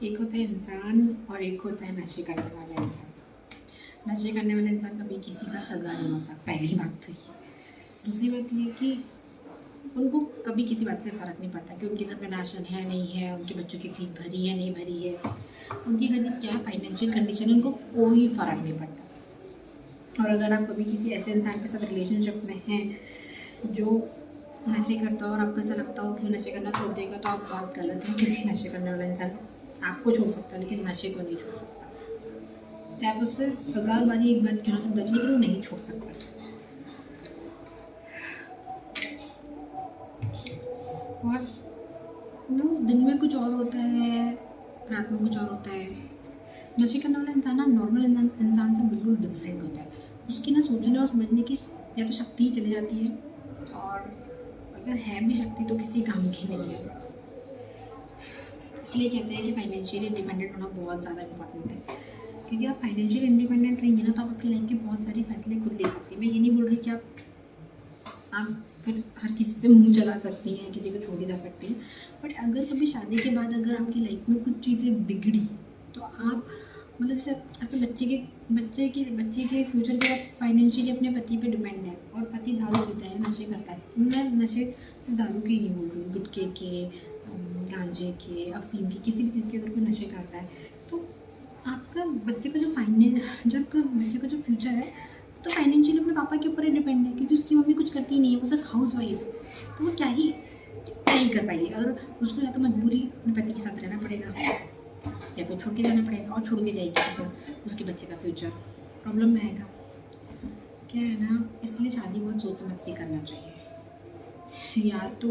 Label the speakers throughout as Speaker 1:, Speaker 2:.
Speaker 1: एक होता है इंसान और एक होता है नशे करने वाला इंसान। नशे करने वाला इंसान कभी किसी का सगा नहीं होता, पहली बात तो ये। दूसरी बात ये कि उनको कभी किसी बात से फ़र्क नहीं पड़ता कि उनके घर में राशन है नहीं है, उनके बच्चों की फ़ीस भरी है नहीं भरी है, उनकी घर की क्या फाइनेंशियल कंडीशन है, उनको कोई फ़र्क नहीं पड़ता। और अगर आप कभी किसी ऐसे इंसान के साथ रिलेशनशिप में हैं जो नशे करता हो और आपको ऐसा लगता हो कि नशे करना छोड़ देगा, तो आप बहुत गलत हैं, क्योंकि नशे करने वाला इंसान आपको छोड़ सकता है लेकिन नशे को नहीं छोड़ सकता। चाहे आप उससे 1000 बारी एक बात क्यों ना समझा, लेकिन वो नहीं छोड़ सकता। और वो दिन में कुछ और होता है, रात में कुछ और होता है। नशे करने वाला इंसान ना नॉर्मल इंसान से बिल्कुल डिफरेंट होता है। उसकी ना सोचने और समझने की या तो शक्ति ही चली जाती है, और अगर है भी शक्ति तो किसी काम की नहीं है। इसलिए कहते हैं कि फाइनेंशियली इंडिपेंडेंट होना बहुत ज़्यादा इंपॉर्टेंट है, क्योंकि आप फाइनेंशियली इंडिपेंडेंट रहेंगे ना तो आप अपनी लाइफ के बहुत सारे फैसले खुद ले सकती हैं। मैं ये नहीं बोल रही कि आप फिर हर किसी से मुंह चला सकती हैं, किसी को छोड़ के जा सकती हैं, बट अगर कभी शादी के बाद अगर आपकी लाइफ में कुछ चीज़ें बिगड़ी तो आप मतलब जैसे आपके बच्चे के फ्यूचर के बाद फाइनेंशियली अपने पति पे डिपेंड है, और पति दारू पीता है, नशे करता है। मैं नशे सिर्फ दारू के ही नहीं बोल रही हूँ, गुटखे के, गांजे के, अफीम के, किसी भी चीज़ के अगर कोई नशे कर रहा है तो आपका बच्चे का जो आपका बच्चे का जो फ्यूचर है तो फाइनेंशियली अपने पापा के ऊपर ही डिपेंड है, क्योंकि उसकी मम्मी कुछ करती नहीं है, वो सिर्फ हाउस वाइफ है। तो वो क्या ही कर पाएगी, अगर उसको या तो मजबूरी अपने पति के साथ रहना पड़ेगा या फिर छोड़ के जाना पड़ेगा, और छोड़ के जाएगी तो फिर उसके बच्चे का फ्यूचर प्रॉब्लम में आएगा। क्या है ना, इसलिए शादी बहुत सोच समझ के करना चाहिए। या तो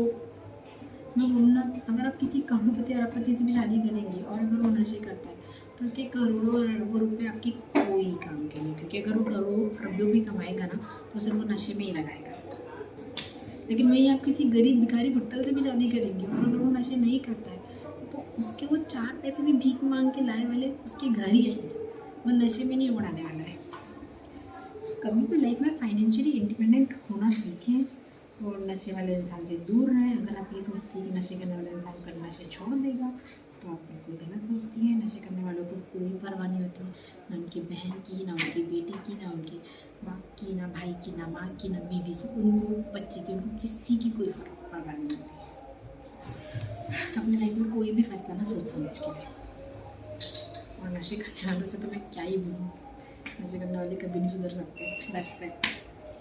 Speaker 1: मैं बोलूँ ना, अगर आप किसी करोड़पति अरबपति से भी शादी करेंगे और अगर वो नशे करता है तो उसके करोड़ों और अरबों रुपये आपकी कोई काम के नहीं, क्योंकि अगर वो करोड़ों अरबों भी कमाएगा ना तो सिर्फ वो नशे में ही लगाएगा। लेकिन वहीं आप किसी गरीब भिखारी भुट्टल से भी शादी करेंगे और अगर वो नशे नहीं करता है तो उसके वो 4 पैसे भी भीख मांग के लाए वाले उसके घर ही आएंगे, वो नशे में नहीं उड़ाने वाला है। कभी भी लाइफ में फाइनेंशियली इंडिपेंडेंट होना सीखें और नशे वाले इंसान से दूर रहें। अगर आप ये सोचती हैं कि नशे करने वाला इंसान कल नशे छोड़ देगा तो आप बिल्कुल गलत सोचती हैं। नशे करने वालों को कोई परवाह नहीं होती, ना उनकी बहन की, ना उनकी बेटी की, ना उनके बाप की, ना भाई की, ना माँ की, ना बीवी की, उनको बच्चे की, उनको किसी की कोई परवाह नहीं होती। तो अपनी लाइफ में कोई भी फैसला ना सोच समझ के लें। और नशे करने वालों से तो मैं क्या ही बोलूँ, नशे करने वाले कभी नहीं सुधर सकते। That's it.